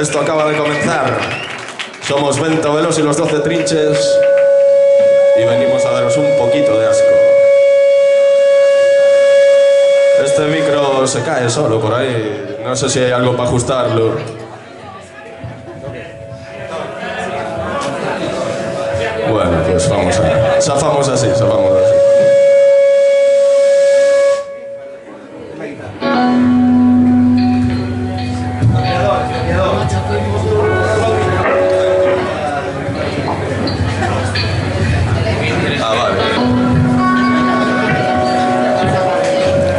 Esto acaba de comenzar. Somos Bento Veloz y los 12 Trinches y venimos a daros un poquito de asco. esto se cae solo por ahí. No sé si hay algo para ajustarlo. Bueno, pues vamos a... Zafamos así, zafamos así.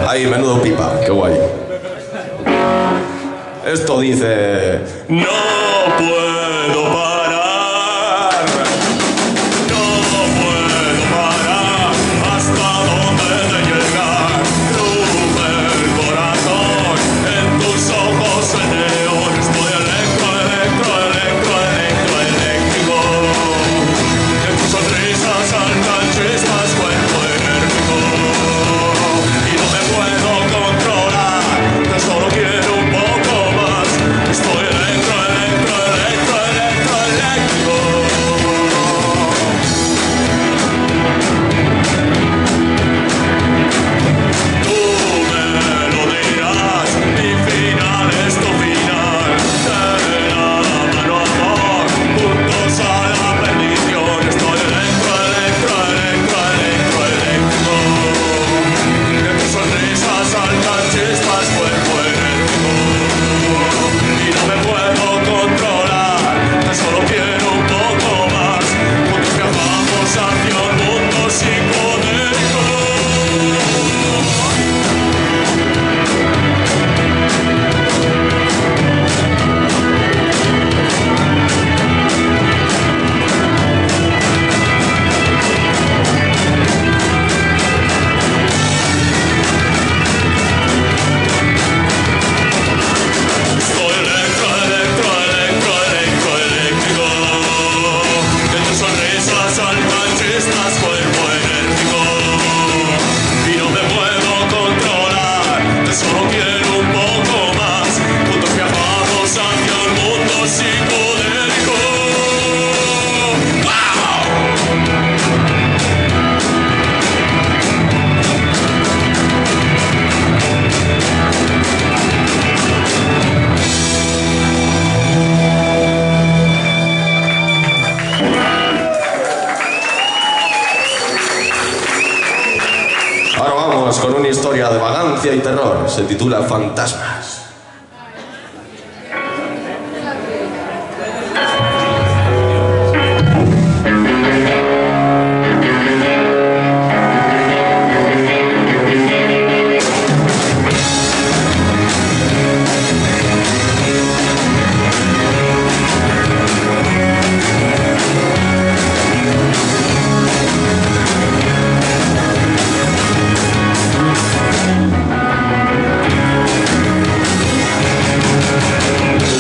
Ahí, menudo pipa, qué guay. Esto dice... No puedo parar, no puedo parar, hasta donde de llegar. Ruge el corazón, en tus ojos el neón. Estoy electro, electro, electro, electro, eléctrico. En tus sonrisas saltan chispas, cuerpo enérgico. Y no me puedo controlar, tan solo quiero un poco más. Estoy electro, electro, electro, electro, eléctrico. Tú me lo dirás, mi final es tu final. De la mano amor, juntos a la perdición. Estoy electro, electro, electro, electro, eléctrico. De tus sonrisas saltan chispas, cuerpo enérgico. Y no me puedo controlar, tan solo quiero un poco más. Juntos viajamos hacia un mundo psicodélico. Estoy electro, electro, electro, electro, eléctrico. De tus sonrisas saltan chispas, cuerpo enérgico. Y no me puedo controlar, tan solo quiero un poco más. Juntos viajamos hacia un mundo psicodélico. ¡Wow! Ahora vamos con una historia de vagancia y terror. Se titula Fantasmas.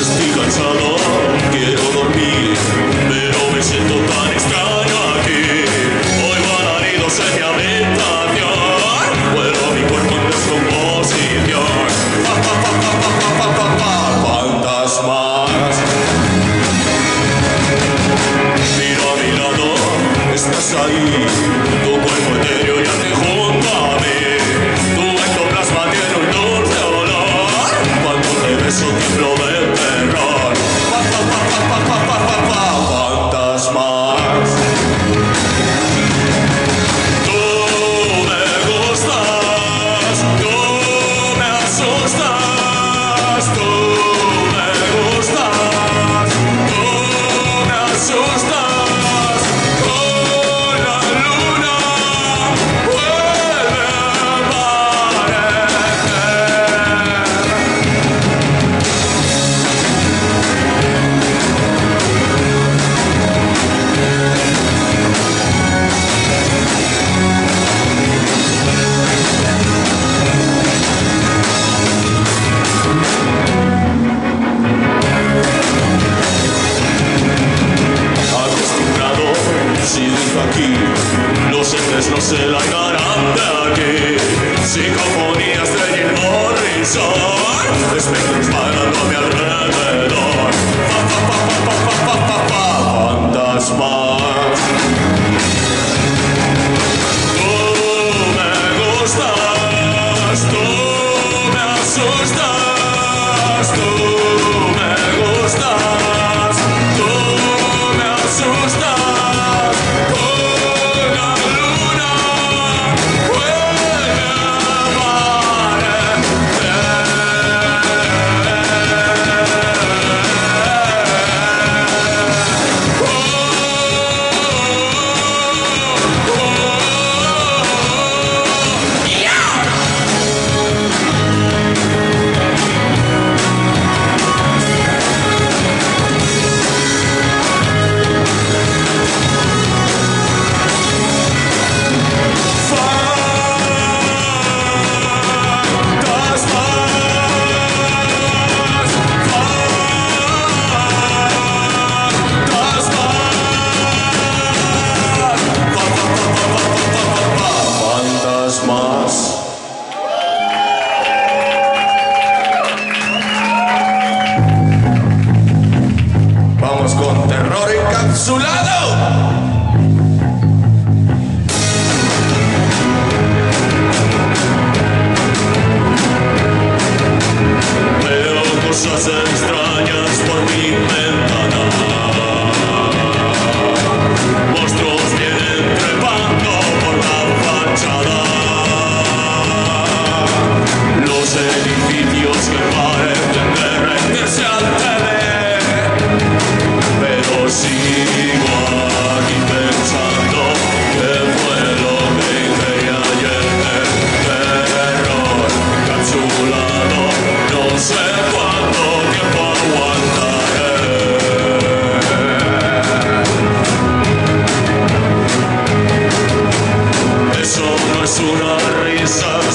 Estoy cansado, quiero dormir, pero me siento tan extraño aquí. Oigo alaridos en mi habitación, vuelo mi cuerpo en descomposición. Pa, pa, pa, pa, pa, pa, pa, pa, fantasmas. Miro a mi lado, estás ahí, tu cuerpo etéreo yace junto a mí. Tu ectoplasma tiene un dulce olor, cuando te beso tiemblo de terror. Pa, pa, pa, pa, pa, pa, pa, pa, fantasmas. Tú me gustas, tú me asustas, tú me gustas, tú me asustas. Con la luna vuelve a aparecer. Acostumbrado, silencio aquí, los entes no se largarán de aquí. Psicofonías de Jim Morrison, espectros bailando a mi alrededor. Pa, pa, pa, pa, pa, pa, pa, pa, fantasmas. Tú me gustas, tú me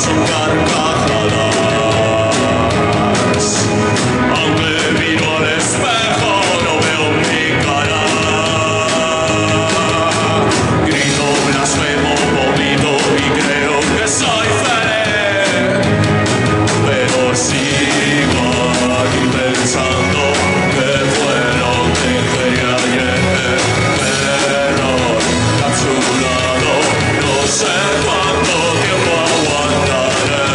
son carcajadas. Aunque miro al espejo no veo mi cara. Grito, blasfemo, vomito y creo que soy feliz. Pero sigo aquí pensando que fue lo que quería ayer. Pero capsulado, no sé cuánto tiempo aguantaré.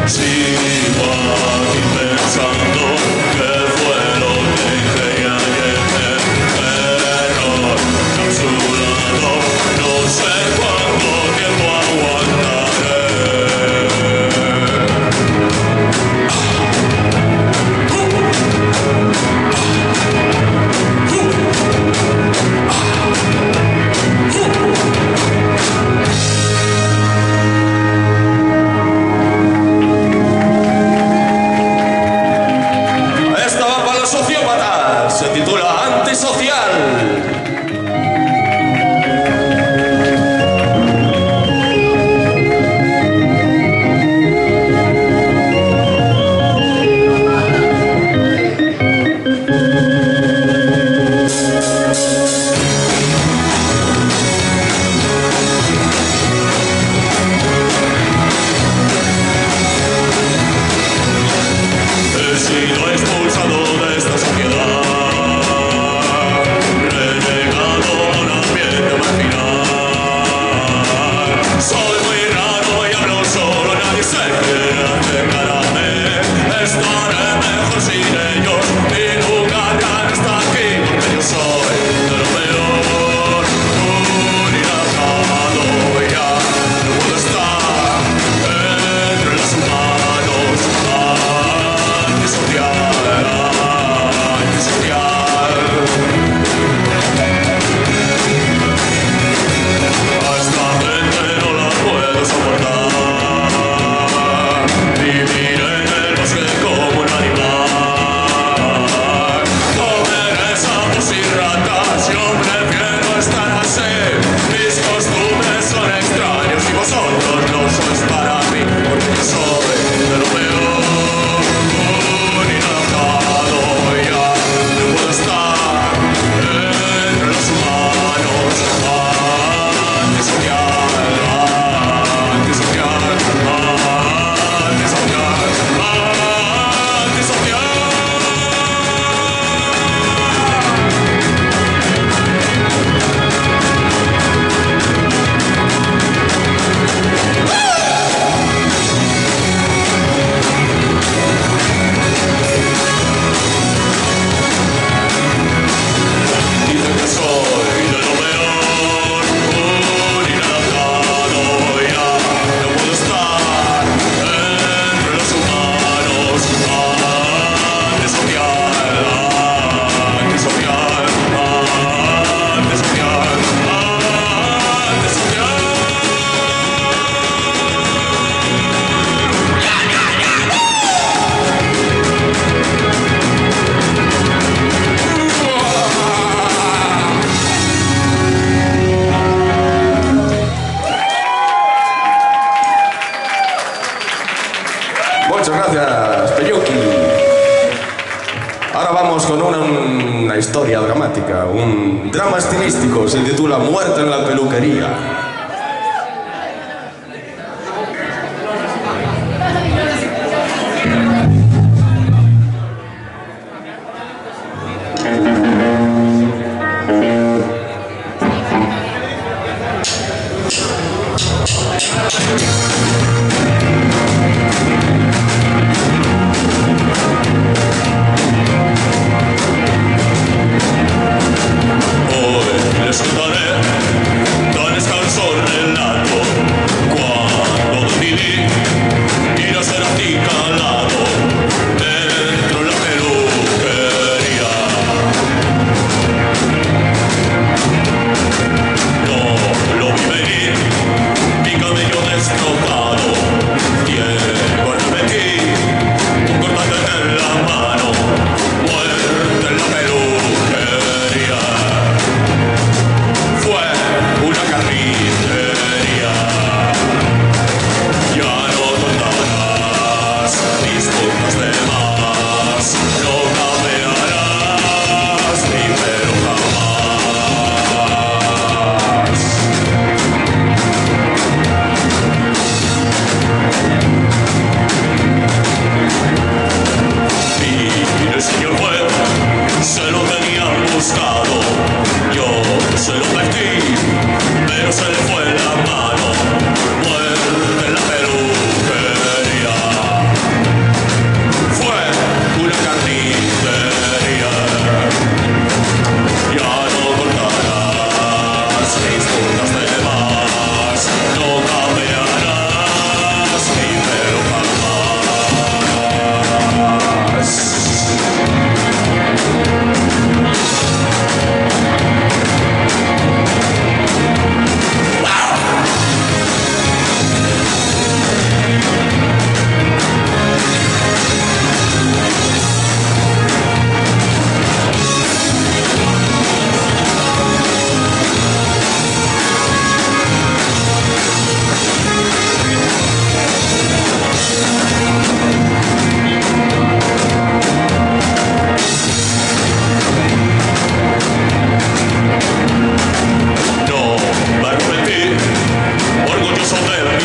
Sigo aquí pensando que fue lo que creía ayer. Error capsulado, no sé cuánto tiempo aguantaré. Esta va para los sociópatas, se titula Antisocial. He sido expulsado de esta sociedad, renegado a un ambiente marginal. Soy muy raro y hablo solo, nadie se quiere encararme. Estaré mejor sin ellos y nunca habrán estar aquí, porque yo soy de lo peor. Un inadaptado ya no puedo estar entre los humanos. Antisocial, antisocial. A esta gente no la puedo soportar. Vivir en el bosque como un animal. Comer sapos y ratas, yo prefiero estar así. Mis costumbres son extraños y vosotros no sois para mí, porque yo soy de lo peor. Un inadaptado ya no puedo estar entre los humanos. Antisocial, antisocial, antisocial, antisocial. Dicen que soy de lo peor, un inadaptado ya no puedo estar entre los humanos. Antisocial, antisocial, antisocial, antisocial. Muchas gracias, Peyuki. Ahora vamos con una historia dramática, un drama estilístico, se titula Muerte en la peluquería. Hoy les contaré tan escaso pero se le fue la mano. Muerte en la peluquería. Fue una carnicería. Ya no cortarás mis puntas de más, no cambiarás mi pelo jamás.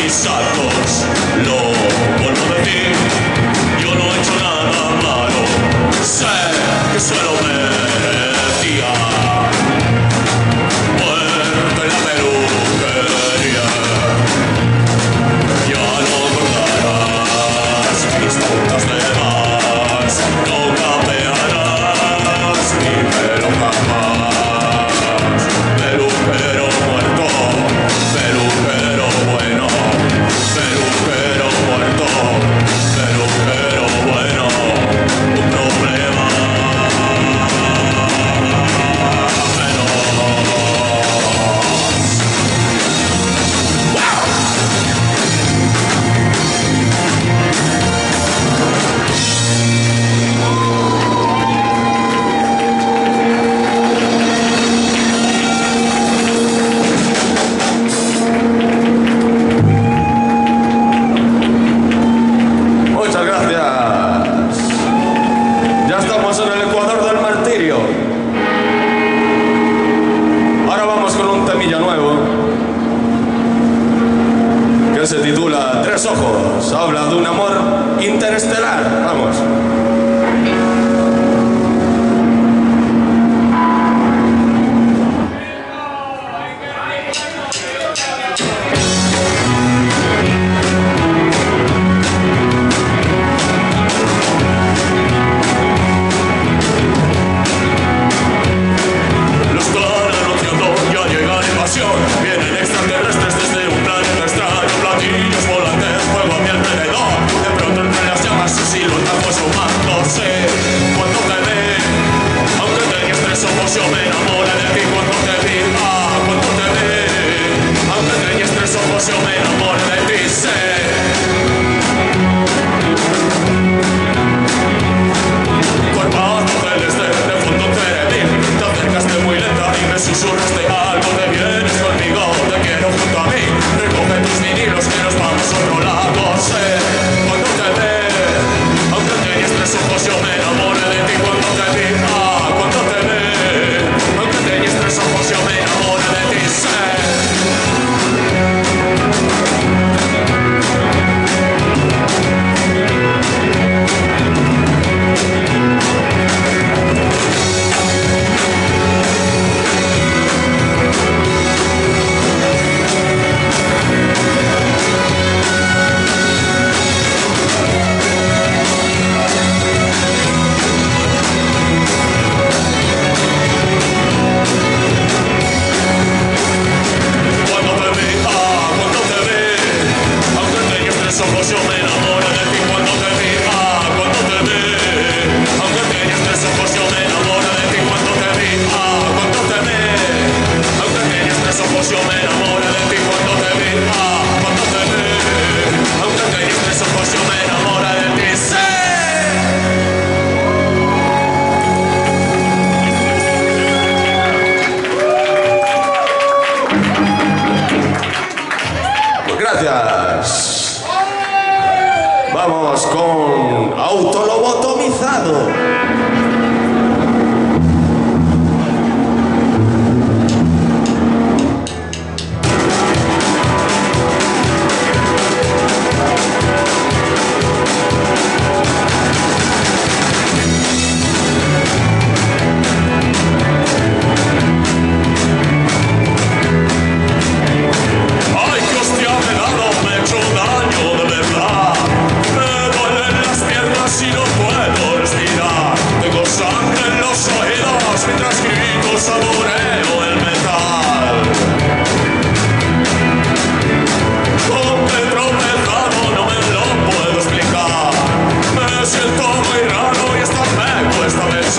Actos, lo vuelvo a decir, yo no he hecho nada malo, sé que se lo merecía. Muerte en la peluquería, ya no cortarás mis puntas de más, no cambiarás mi pelo jamás. Peluquero muerto, peluquero bueno, peluquero muerto, peluquero bueno, un problema menos. Muchas gracias. Ya estamos en el ecuador del martirio. Ahora vamos con un temilla nuevo que se titula Tres ojos. Habla de un amor interestelar. Vamos. Vienen extraterrestres desde un planeta extraño, platillos volantes, fuego a mi alrededor. De pronto entre las llamas su silueta fue su mano.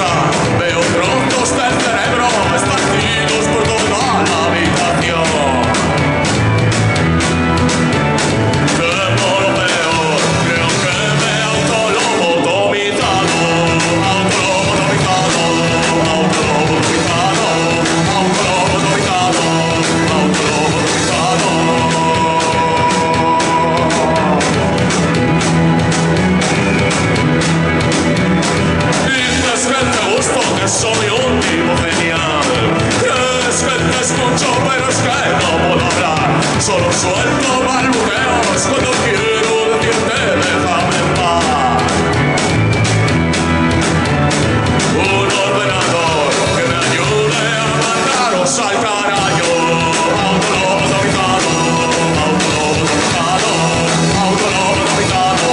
casa, veo trozos del cerebro esparcidos por toda la habitación. Temo lo peor, creo que me autolobotomizado, autolobotomizado, autolobotomizado, autolobotomizado, autolobotomizado. Dices que te gusto, que soy un tipo genial. Crees que te escucho, pero es que no puedo hablar. Solo suelto balbuceos cuando quiero decirte déjame en paz. Un ordenador que me ayude a mandaros al carajo. Autolobotomizado, autolobotomizado, autolobotomizado,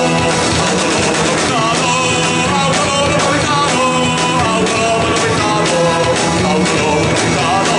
autolobotomizado, autolobotomizado, autolobotomizado, autolobotomizado,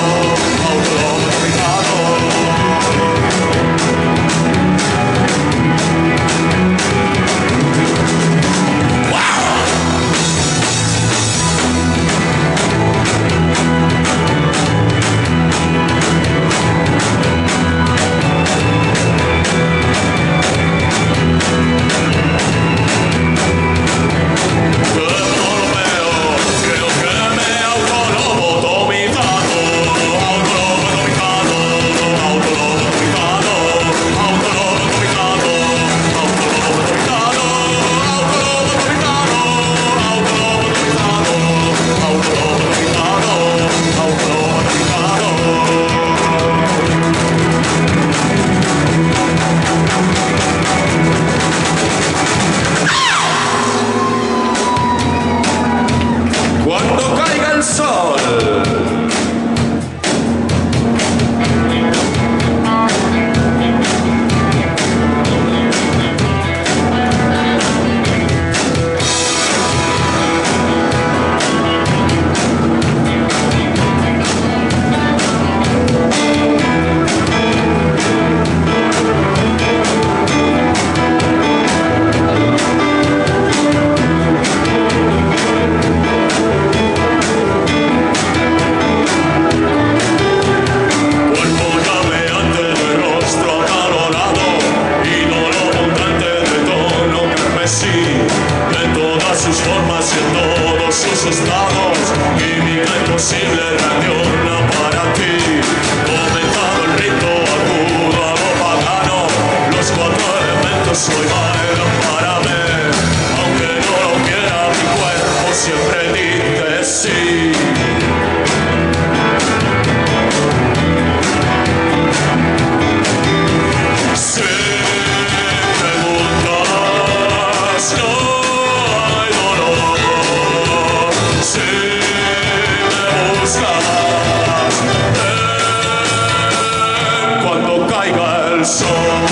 autolobotomizado. Cuando caiga el sol, cuerpo llameante de rostro acalorado, idolo de tono carmesí, de todas sus formas y en todos sus estados, química imposible radiona para ti. Comenzado el rito agudo a lo pagano, los cuatro elementos hoy bailan para mí. Aunque no lo quiera mi cuerpo siempre dice sí. Si me buscas, no hay dolor. Si me buscas, cuando caiga el sol.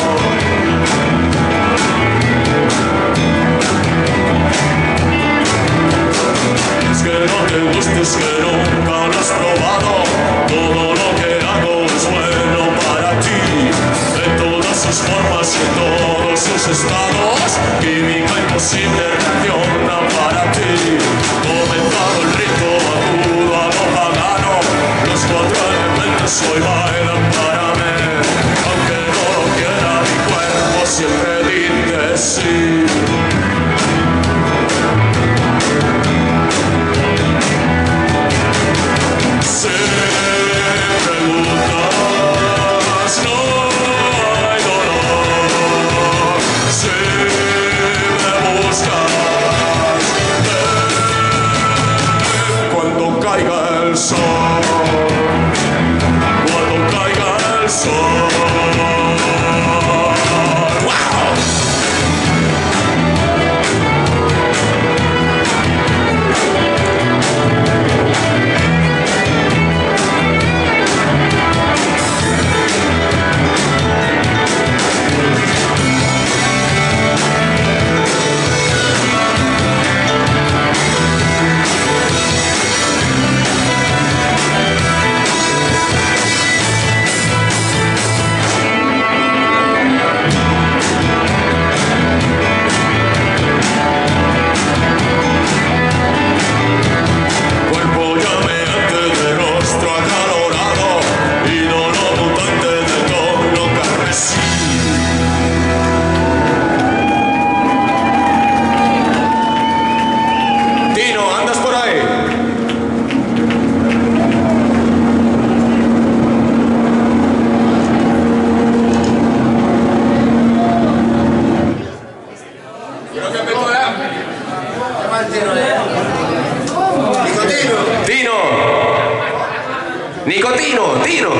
Es que no te gusta, es que nunca lo has probado. Todo lo que hago es bueno para ti. De todas sus formas y en todos sus estados, química imposible reacciona para ti. Comenzado el rito agudo a lo pagano, los cuatro elementos hoy bailan para mí. Aunque no lo quiera mi cuerpo siempre dice sí. Si me preguntas, no hay dolor. Si me buscas, cuando caiga el sol, cuando caiga el sol. ¡Wow! Nicotino, Tino.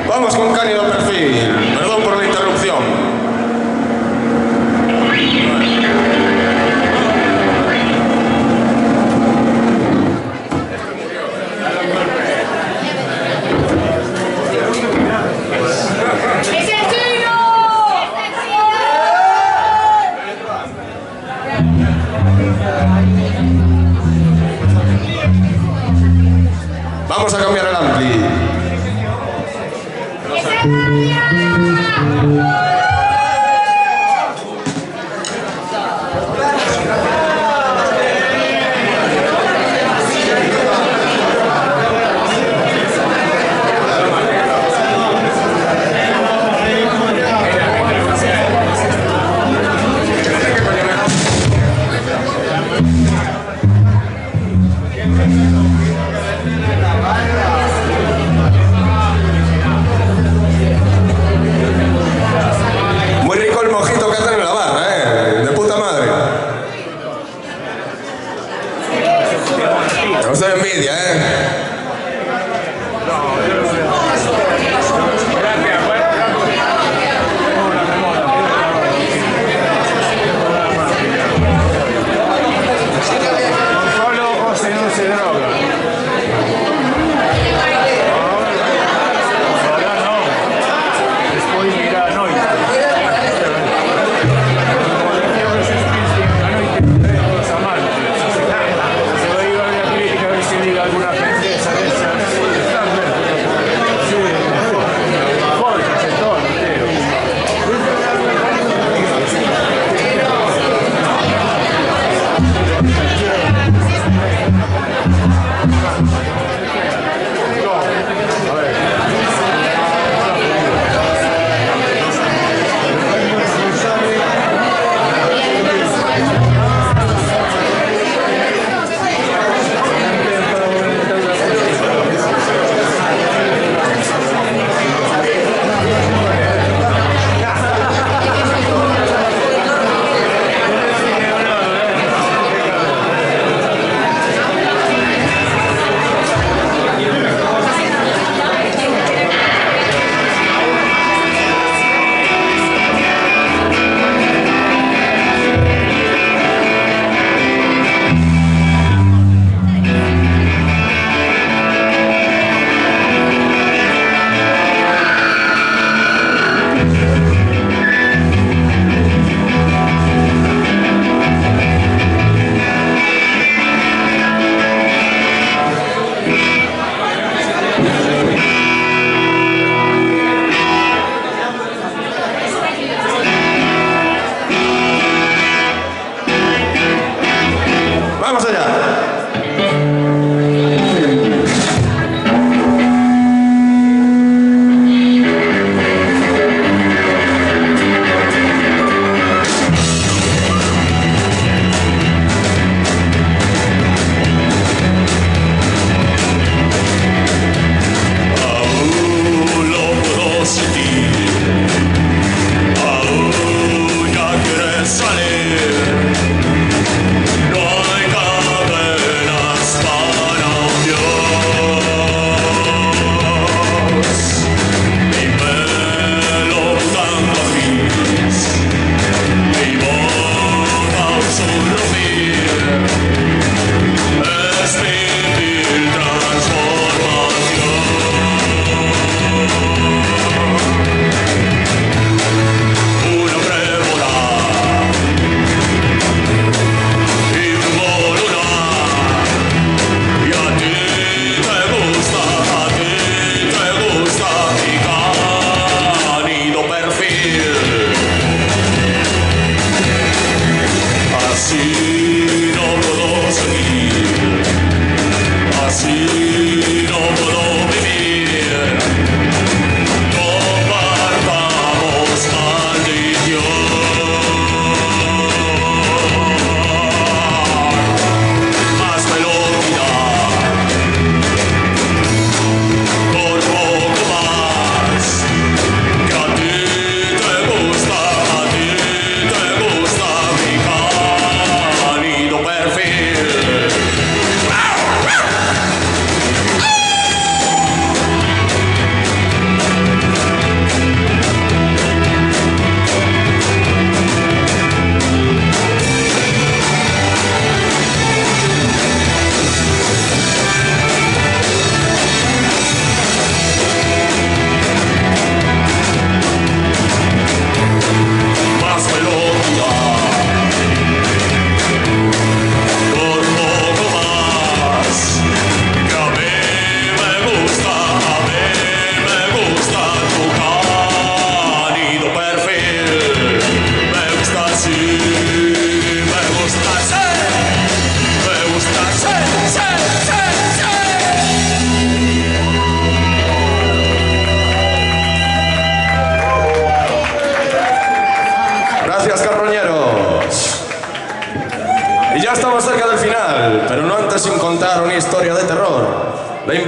Vamos con Cánido Perfil. Perdón por la interrupción. Vamos a cambiar el ampli. Muy rico el mojito que hacen en la barra, de puta madre. No se envidia, Solo o se non se droga. Ahora no. Después irá a noite. Todos amantes. Se va a ir a la crítica a ver si diga alguna princesa de esas.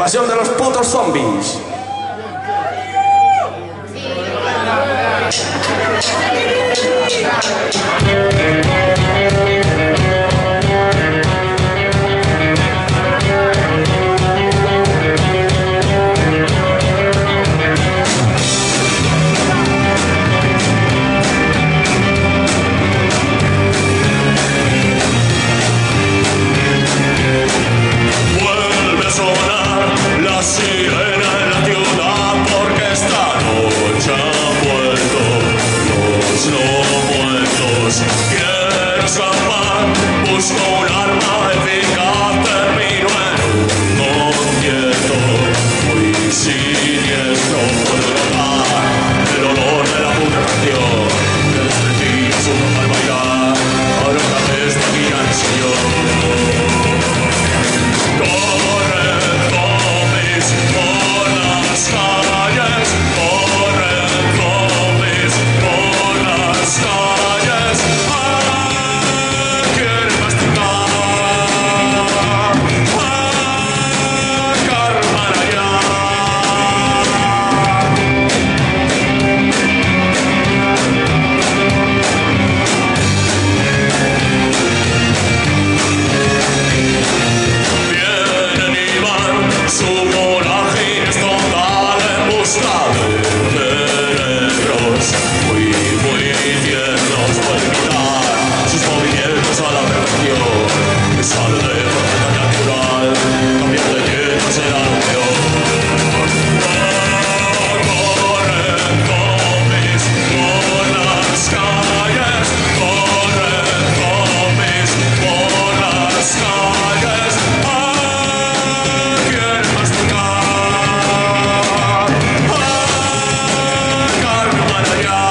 Invasión de los putos zombies. Vuelve a sonar la sirena en la ciudad porque esta noche han vuelto los no muertos. Quiero escapar, busco un arma eficaz, termino en un concierto muy siniestro. Puedo notar el olor de la putrefacción, de las mentiras uno al bailar, ahora otra vez me guían señor. Corren zombies por las calles, corren zombies por las calles. Quieren masticar, Carmen vienen y van, su vorágine es total en busca de cerebros muy tiernos. Pueden imitar sus movimientos a la perfección, que sale de forma natural, cambiar de tiempo será lo peor. Corren zombies por las calles, corren zombies por las calles. Quieren masticar, Carmen Manayá.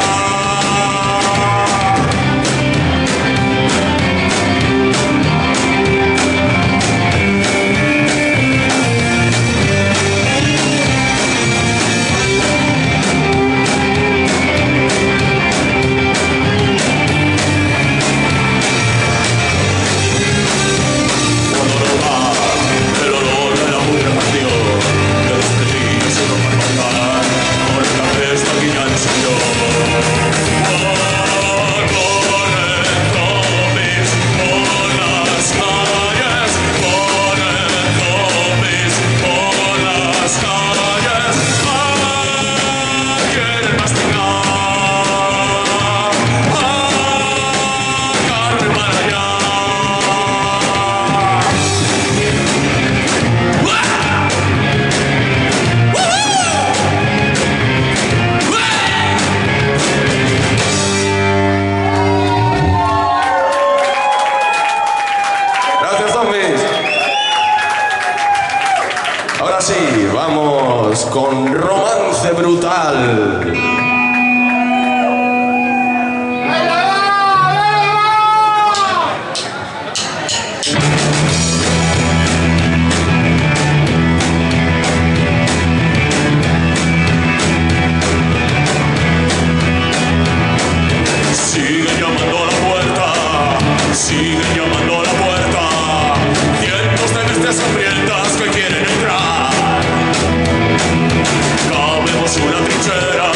El olor de la putrefacción, de los mentiras uno para bailar, ahora otra vez me guían señor. Corren zombies por las calles, corren zombies por las calles. Quieren masticar, Carmen Manayá. Gracias, zombies. Ahora sí, vamos con Romance Brutal. Sigue llamando a la puerta, sigue llamando a la puerta. Cientos de bestias hambrientas que quieren entrar. Cavemos una trinchera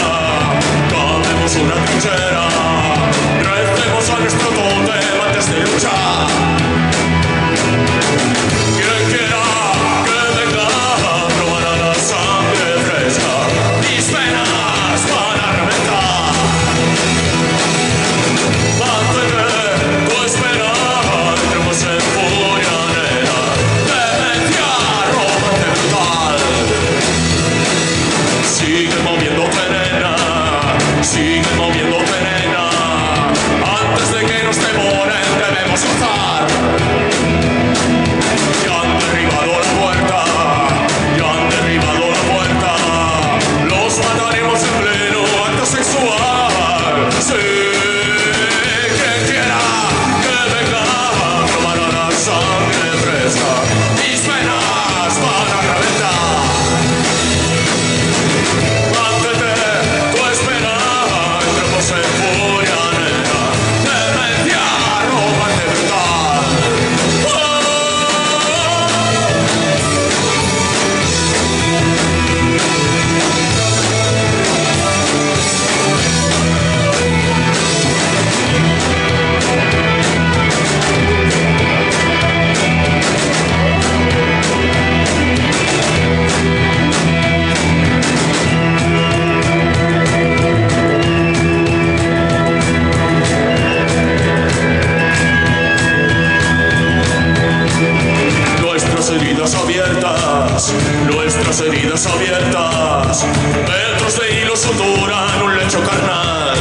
horas, metros de hilo suturan un lecho carnal.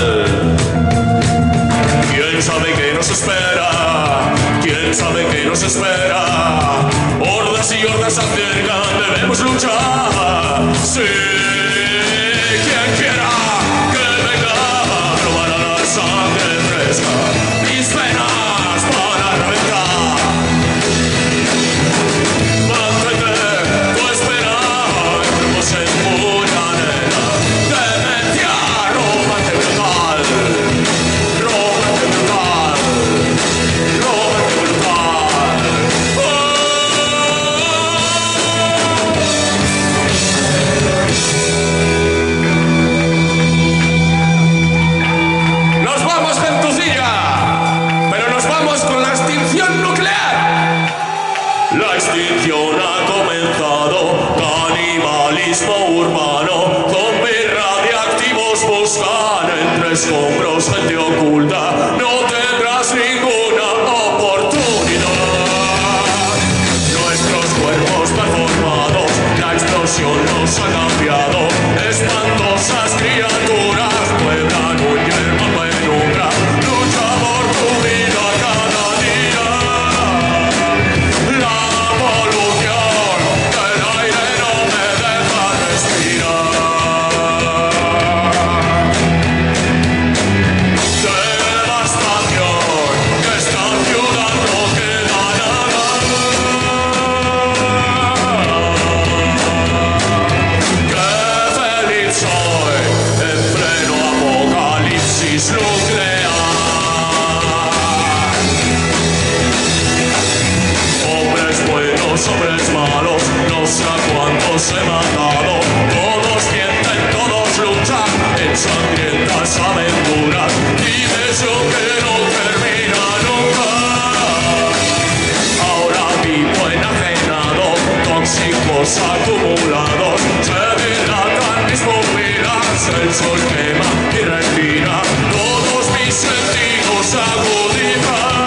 ¿Quién sabe qué nos espera? ¿Quién sabe qué nos espera? Hordas y hordas se acercan, debemos luchar. Sí, quien quiera que venga, probará la sangre fresca. Mis venas van a reventar. Mantente tu espera, como se empuña nena. Demencia, róbate brutal. Róbate brutal. Róbate brutal. Nos vamos, gentucilla, pero nos vamos con la extinción nuclear. La extinción ha comenzado, canibalismo urbano, zombies radiactivos buscan entre escombros gente oculta, no tendrás ninguna oportunidad. Nuestros cuerpos performados, la explosión nos ha cambiado, espantosas criaturas pueblan un yermo en penumbra, lucha por tu vida cada día. La polución del aire no me deja respirar. Devastación, que esta ciudad no queda nada. Qué feliz soy en pleno apocalipsis nuclear. Hombres buenos, hombres malos, no sé a cuántos he matado. Todos mienten, todos luchan en sangrientas aventuras. Dices yo que no termina nunca. Ahora vivo enajenado, tóxicos acumulados. Se dilatan mis pupilas, el sol quema mi retina. Todos mis sentidos se agudizan.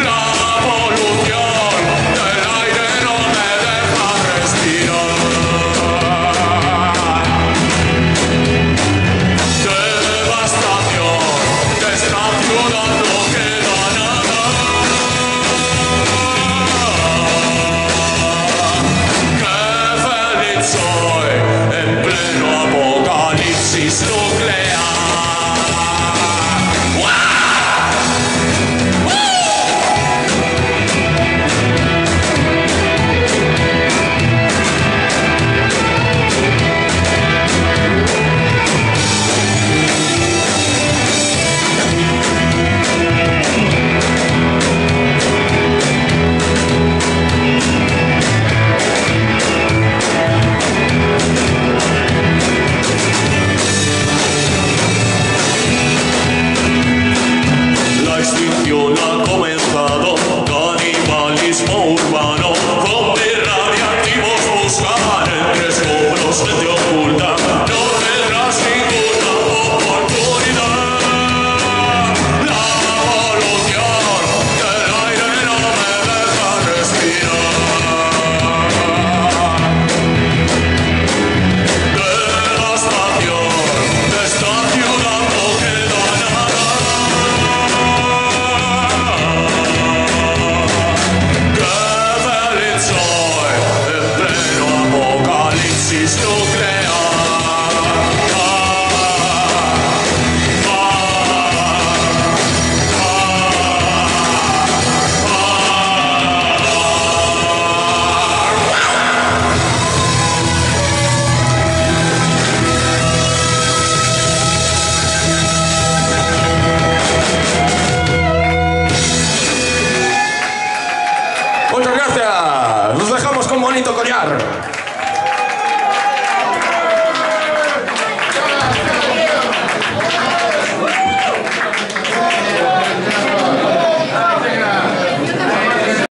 La polución del aire no me deja respirar. Devastación, de esta ciudad no queda nada. Qué feliz soy en pleno apocalipsis nuclear. La extinción ha comenzado, canibalismo urbano, zombies radiactivos buscan entre escombros gente oculta, no tendrás ninguna oportunidad. La polución del aire no me deja respirar. Devastación, de esta ciudad no queda nada. Qué feliz soy en pleno apocalipsis nuclear.